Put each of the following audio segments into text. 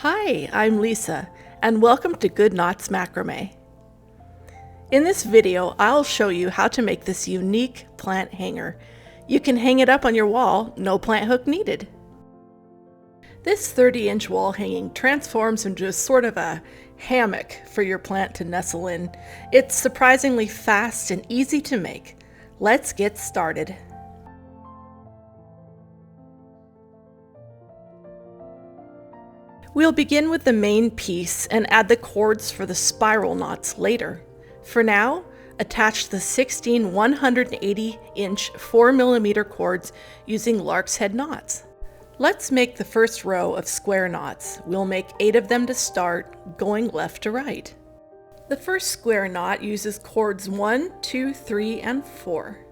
Hi, I'm Lisa, and welcome to Good Knots Macrame. In this video, I'll show you how to make this unique plant hanger. You can hang it up on your wall, no plant hook needed. This 30-inch wall hanging transforms into a sort of a hammock for your plant to nestle in. It's surprisingly fast and easy to make. Let's get started. We'll begin with the main piece and add the cords for the spiral knots later. For now, attach the 16 180-inch 4mm cords using lark's head knots. Let's make the first row of square knots. We'll make 8 of them to start, going left to right. The first square knot uses cords 1, 2, 3, and 4.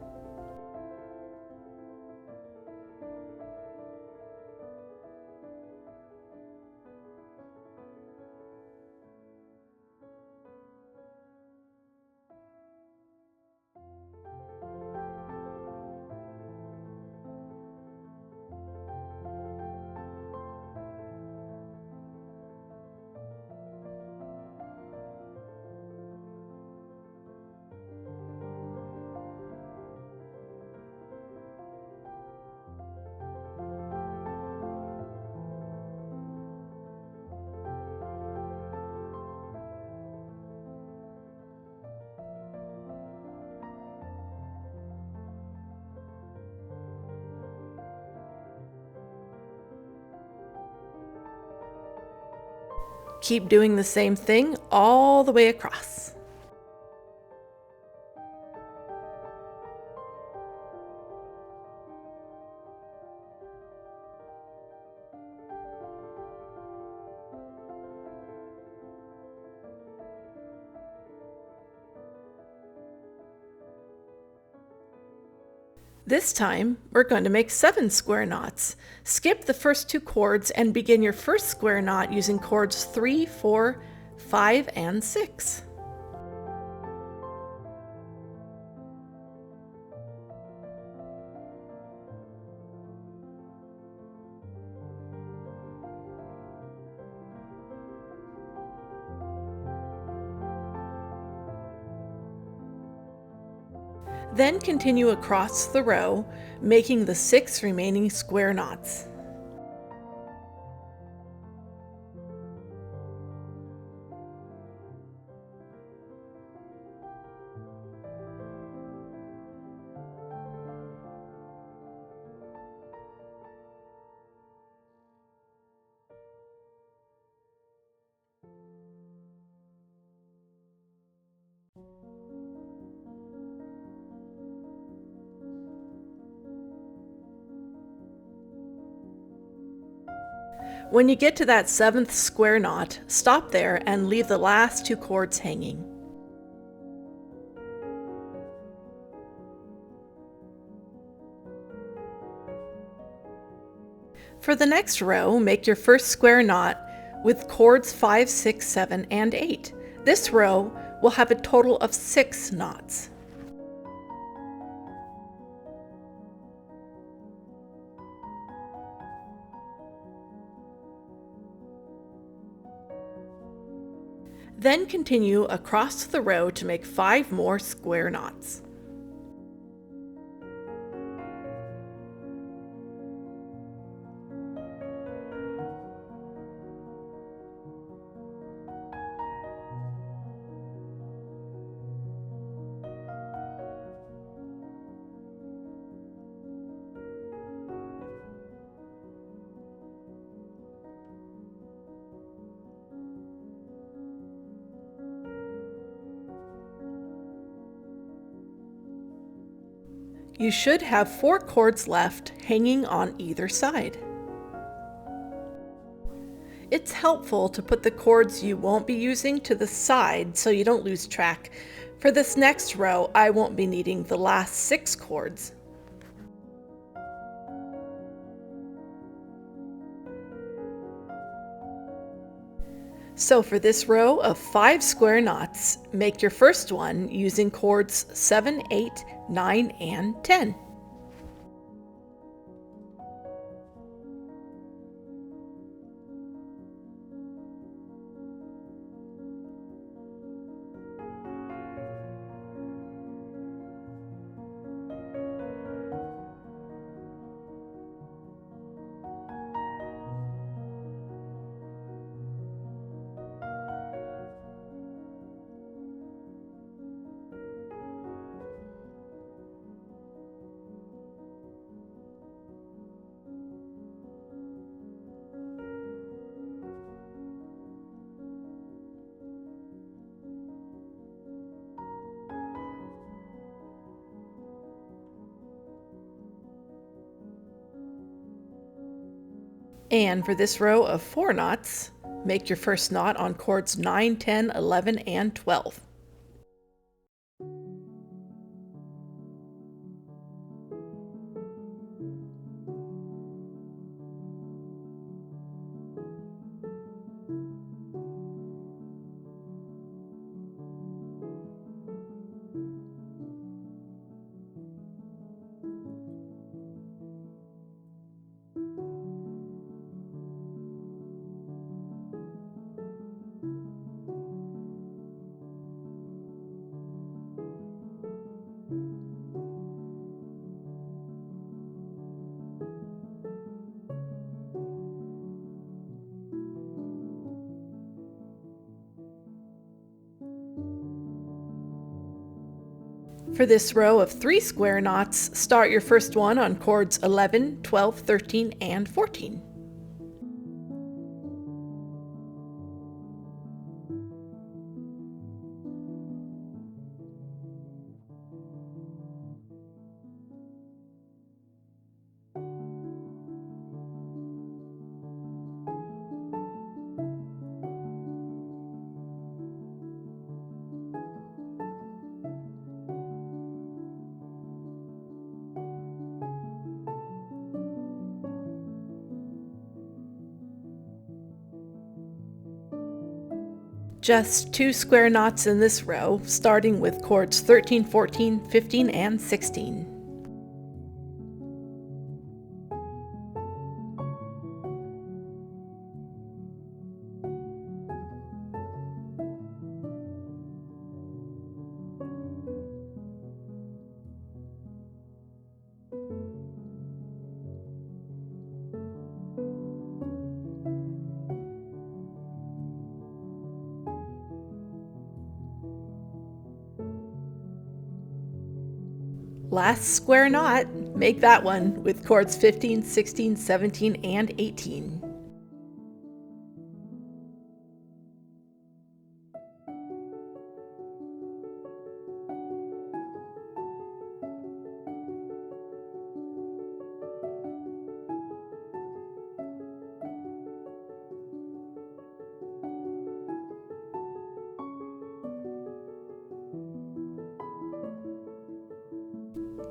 Keep doing the same thing all the way across. This time, we're going to make 7 square knots. Skip the first 2 cords and begin your first square knot using cords 3, 4, 5, and 6. Then continue across the row, making the 6 remaining square knots. When you get to that 7th square knot, stop there and leave the last 2 cords hanging. For the next row, make your first square knot with cords 5, 6, 7, and 8. This row will have a total of 6 knots. Then continue across the row to make 5 more square knots. You should have 4 cords left hanging on either side. It's helpful to put the cords you won't be using to the side so you don't lose track. For this next row, I won't be needing the last 6 cords. So for this row of 5 square knots, make your first one using cords 7, 8, 9, and 10. And for this row of 4 knots, make your first knot on cords 9, 10, 11, and 12. For this row of 3 square knots, start your first one on cords 11, 12, 13, and 14. Just 2 square knots in this row, starting with cords 13, 14, 15, and 16. Last square knot, make that one with cords 15, 16, 17, and 18.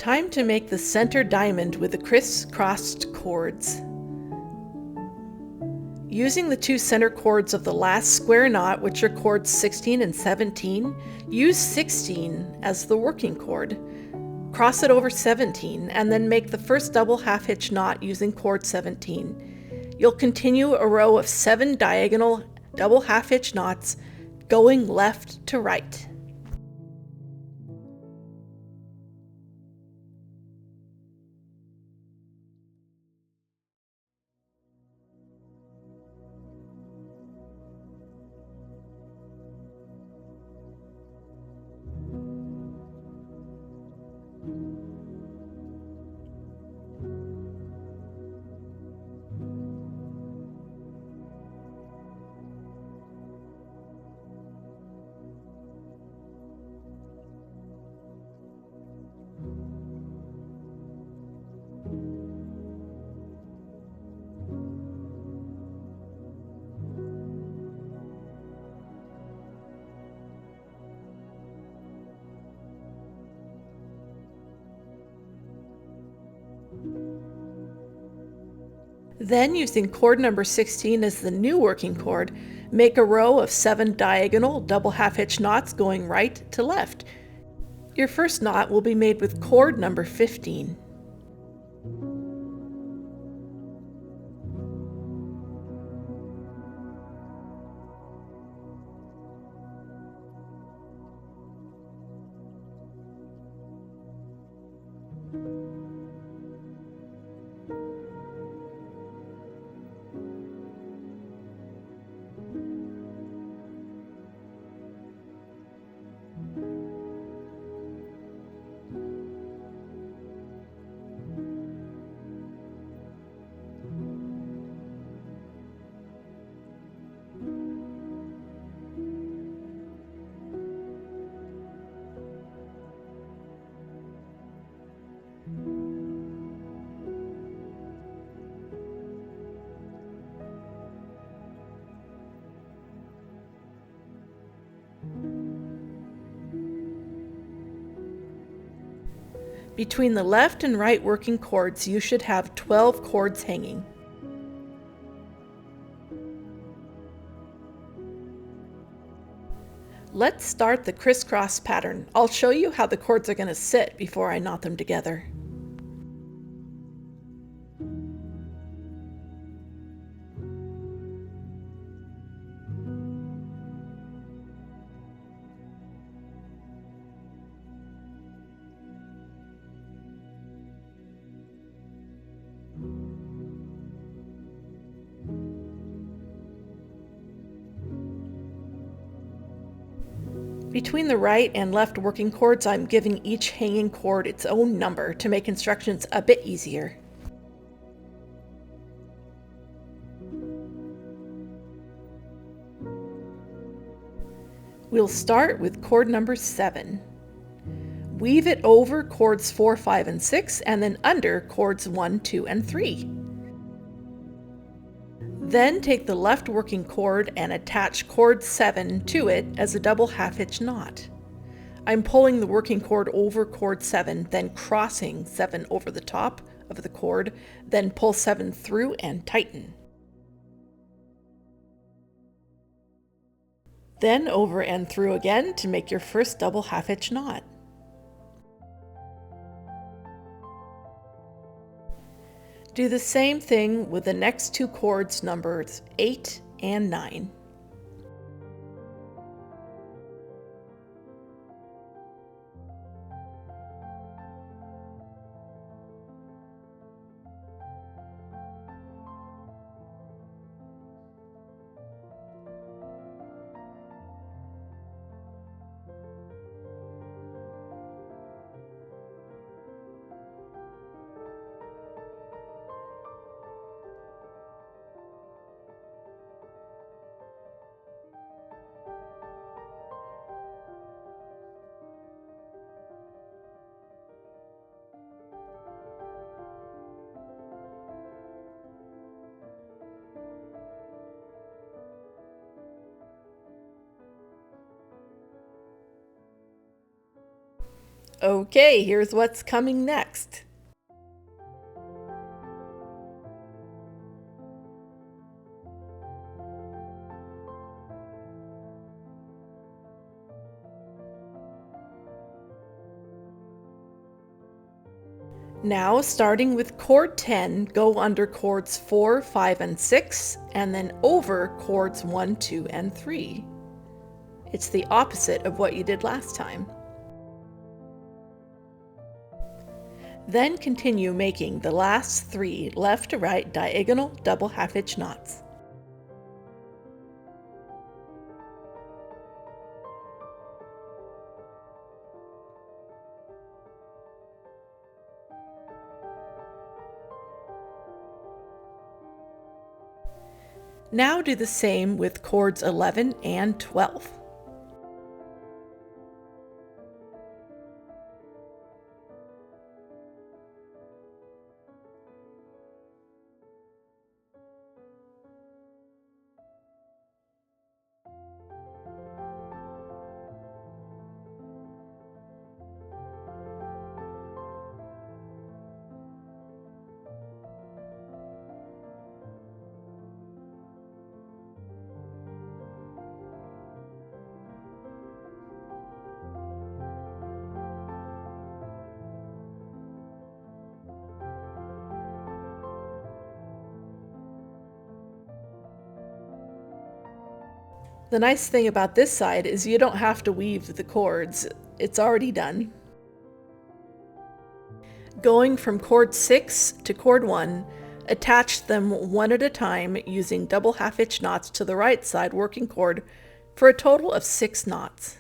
Time to make the center diamond with the crisscrossed cords. Using the 2 center cords of the last square knot, which are cords 16 and 17, use 16 as the working cord. Cross it over 17 and then make the first double half hitch knot using cord 17. You'll continue a row of 7 diagonal double half hitch knots going left to right. Then, using cord number 16 as the new working cord, make a row of 7 diagonal double half hitch knots going right to left. Your first knot will be made with cord number 15. Between the left and right working cords, you should have 12 cords hanging. Let's start the crisscross pattern. I'll show you how the cords are going to sit before I knot them together. Between the right and left working cords, I'm giving each hanging cord its own number to make instructions a bit easier. We'll start with cord number 7. Weave it over cords 4, 5, and 6, and then under cords 1, 2, and 3. Then take the left working cord and attach cord 7 to it as a double half-hitch knot. I'm pulling the working cord over cord 7, then crossing 7 over the top of the cord, then pull 7 through and tighten. Then over and through again to make your first double half-hitch knot. Do the same thing with the next two cords numbers 8 and 9. Okay, here's what's coming next. Now, starting with cord 10, go under cords 4, 5, and 6, and then over cords 1, 2, and 3. It's the opposite of what you did last time. Then continue making the last 3 left to right diagonal double half-hitch knots. Now do the same with cords 11 and 12. The nice thing about this side is you don't have to weave the cords. It's already done. Going from cord 6 to cord 1, attach them one at a time using double half-hitch knots to the right side working cord for a total of 6 knots.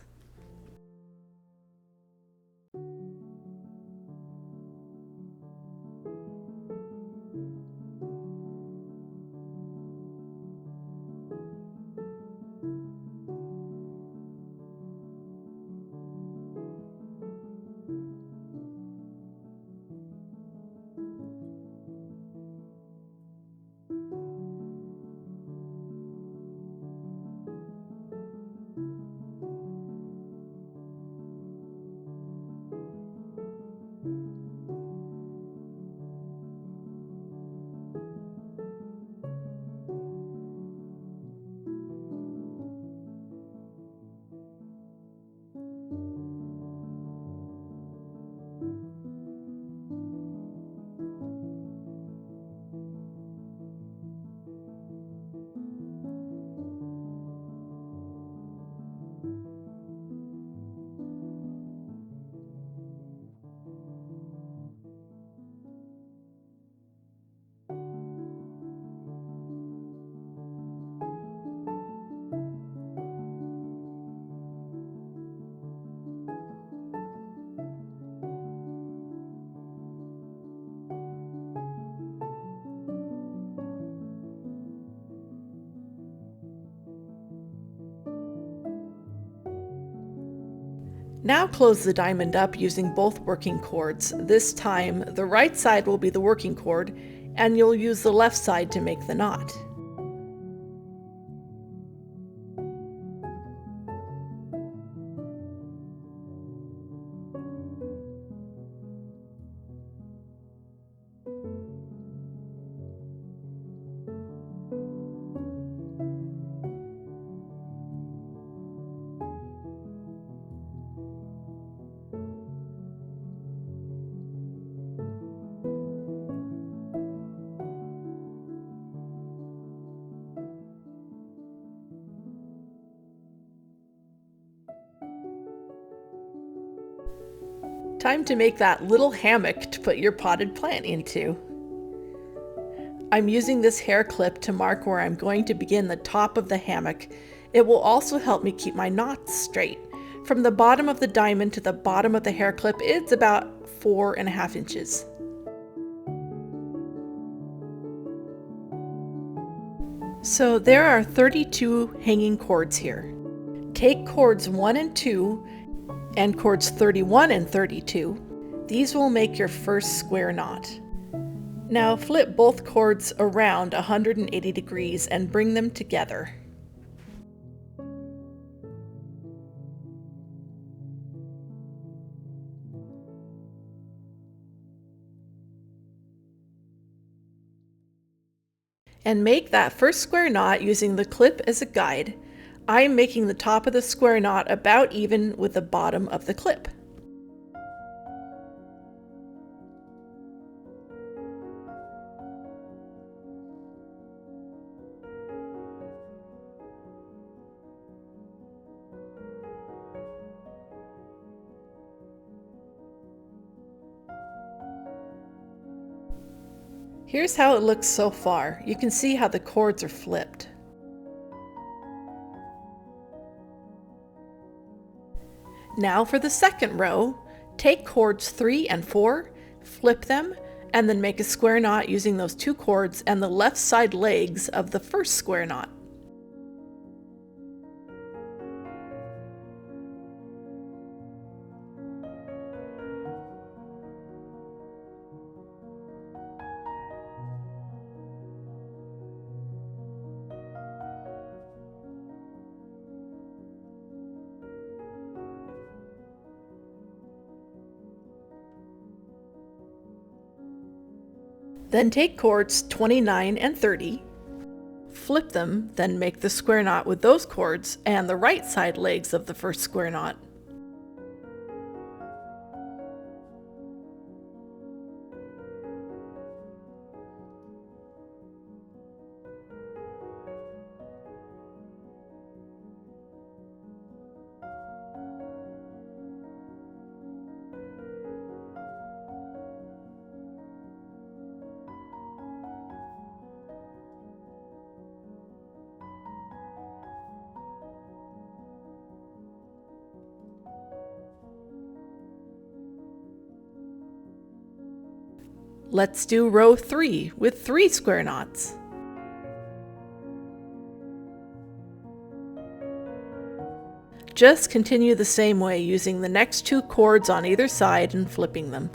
Now close the diamond up using both working cords. This time, the right side will be the working cord, and you'll use the left side to make the knot. Time to make that little hammock to put your potted plant into. I'm using this hair clip to mark where I'm going to begin the top of the hammock. It will also help me keep my knots straight. From the bottom of the diamond to the bottom of the hair clip, it's about 4.5 inches. So there are 32 hanging cords here. Take cords 1 and 2 and cords 31 and 32. These will make your first square knot. Now flip both cords around 180 degrees and bring them together. And make that first square knot using the clip as a guide. I'm making the top of the square knot about even with the bottom of the clip. Here's how it looks so far. You can see how the cords are flipped. Now for the second row, take cords 3 and 4, flip them, and then make a square knot using those 2 cords and the left side legs of the first square knot. Then take cords 29 and 30, flip them, then make the square knot with those cords and the right side legs of the first square knot. Let's do row 3 with 3 square knots. Just continue the same way using the next 2 cords on either side and flipping them.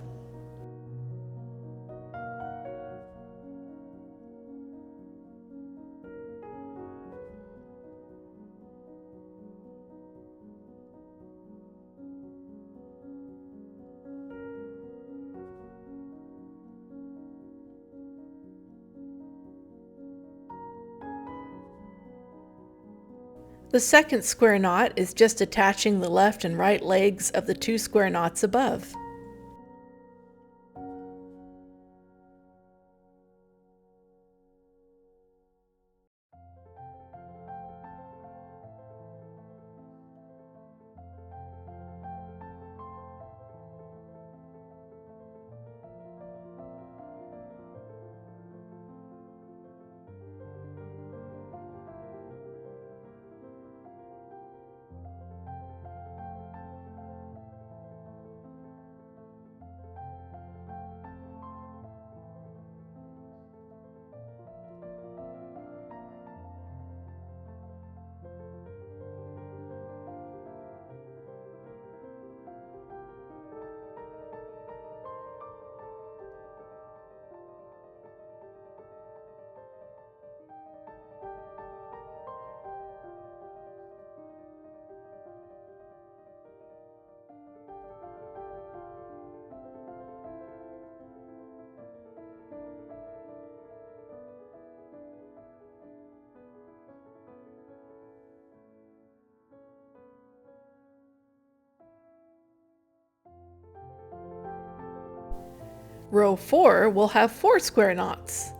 The second square knot is just attaching the left and right legs of the 2 square knots above. Row 4 will have 4 square knots.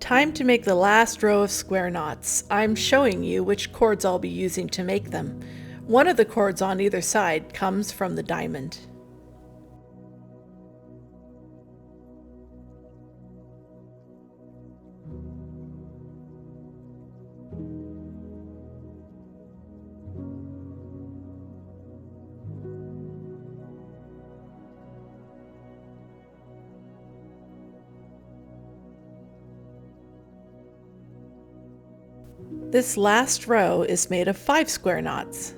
Time to make the last row of square knots. I'm showing you which cords I'll be using to make them. One of the cords on either side comes from the diamond. This last row is made of 5 square knots.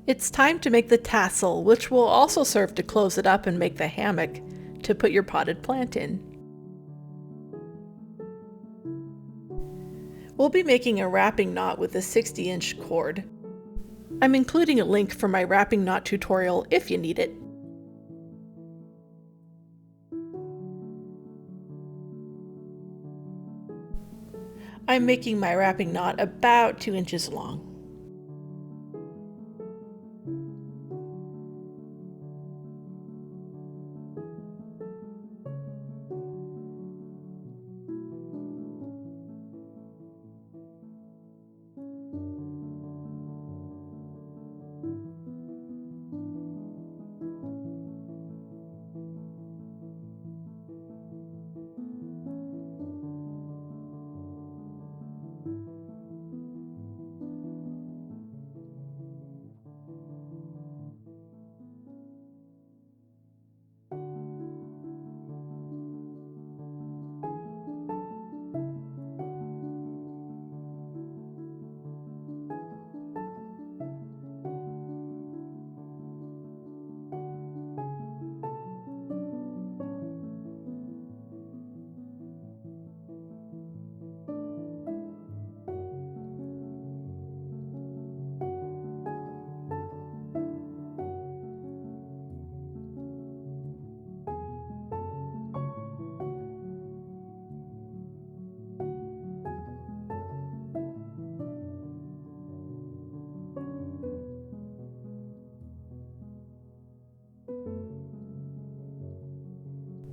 It's time to make the tassel, which will also serve to close it up and make the hammock to put your potted plant in. We'll be making a wrapping knot with a 60-inch cord. I'm including a link for my wrapping knot tutorial if you need it. I'm making my wrapping knot about 2 inches long.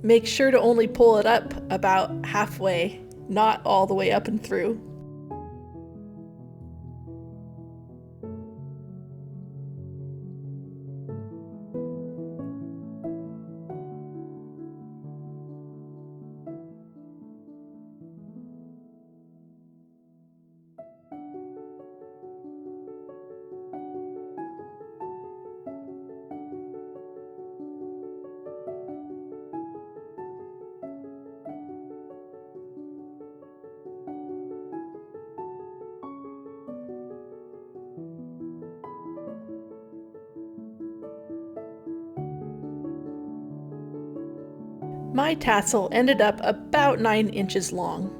Make sure to only pull it up about halfway, not all the way up and through. My tassel ended up about 9 inches long.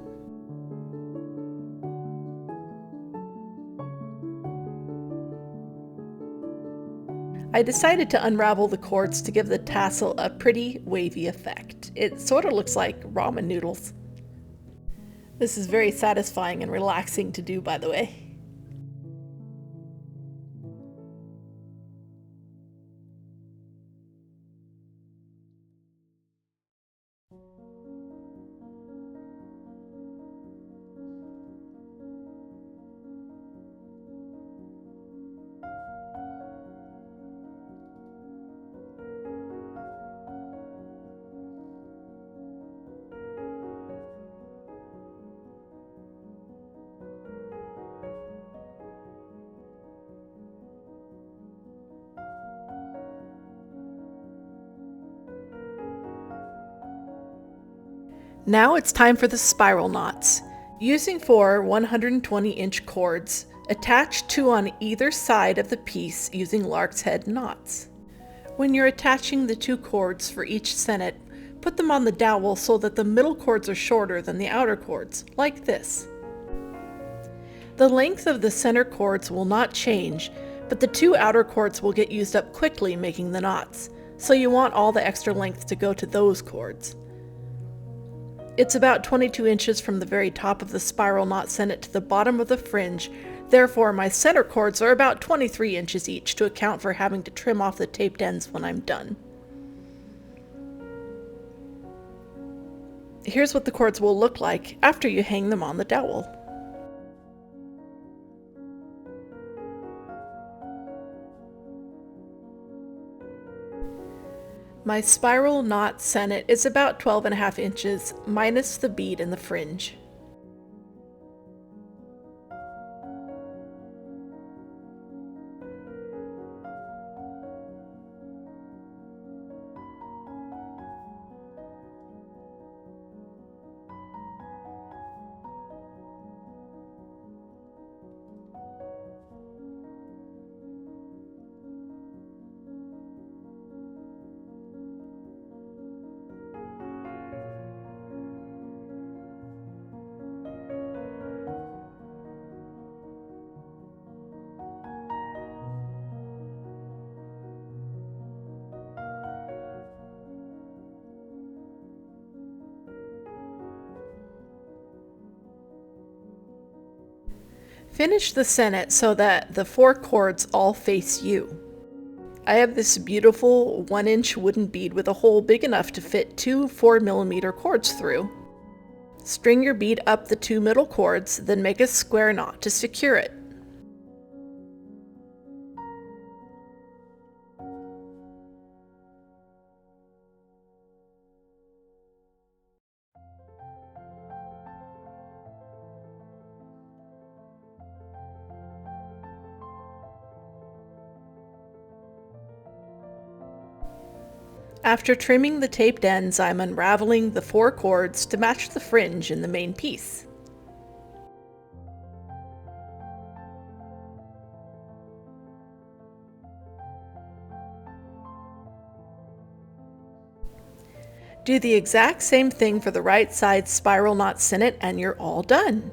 I decided to unravel the cords to give the tassel a pretty wavy effect. It sort of looks like ramen noodles. This is very satisfying and relaxing to do, by the way. Now it's time for the spiral knots. Using 4 120-inch cords, attach 2 on either side of the piece using lark's head knots. When you're attaching the 2 cords for each sennet, put them on the dowel so that the middle cords are shorter than the outer cords, like this. The length of the center cords will not change, but the 2 outer cords will get used up quickly making the knots, so you want all the extra length to go to those cords. It's about 22 inches from the very top of the spiral knot sennet to the bottom of the fringe, therefore my center cords are about 23 inches each to account for having to trim off the taped ends when I'm done. Here's what the cords will look like after you hang them on the dowel. My spiral knot sennet is about 12.5 inches, minus the bead in the fringe. Finish the sennet so that the 4 cords all face you. I have this beautiful 1-inch wooden bead with a hole big enough to fit 2 4mm cords through. String your bead up the 2 middle cords, then make a square knot to secure it. After trimming the taped ends, I'm unraveling the 4 cords to match the fringe in the main piece. Do the exact same thing for the right side spiral knot sennet and you're all done.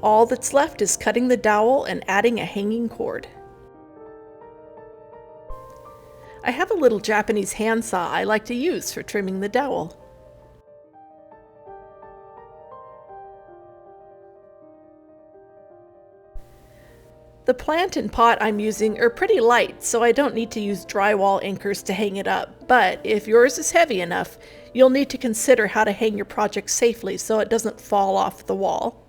All that's left is cutting the dowel and adding a hanging cord. I have a little Japanese handsaw I like to use for trimming the dowel. The plant and pot I'm using are pretty light, so I don't need to use drywall anchors to hang it up, but if yours is heavy enough, you'll need to consider how to hang your project safely so it doesn't fall off the wall.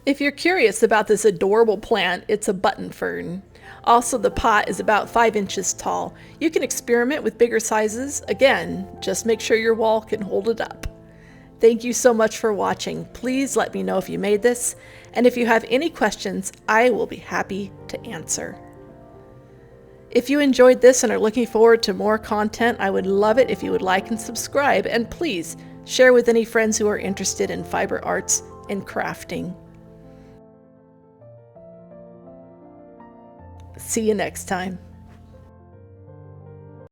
If you're curious about this adorable plant, it's a button fern. Also, the pot is about 5 inches tall. You can experiment with bigger sizes. Again, just make sure your wall can hold it up. Thank you so much for watching. Please let me know if you made this, and if you have any questions, I will be happy to answer. If you enjoyed this and are looking forward to more content, I would love it if you would like and subscribe, and please share with any friends who are interested in fiber arts and crafting. See you next time.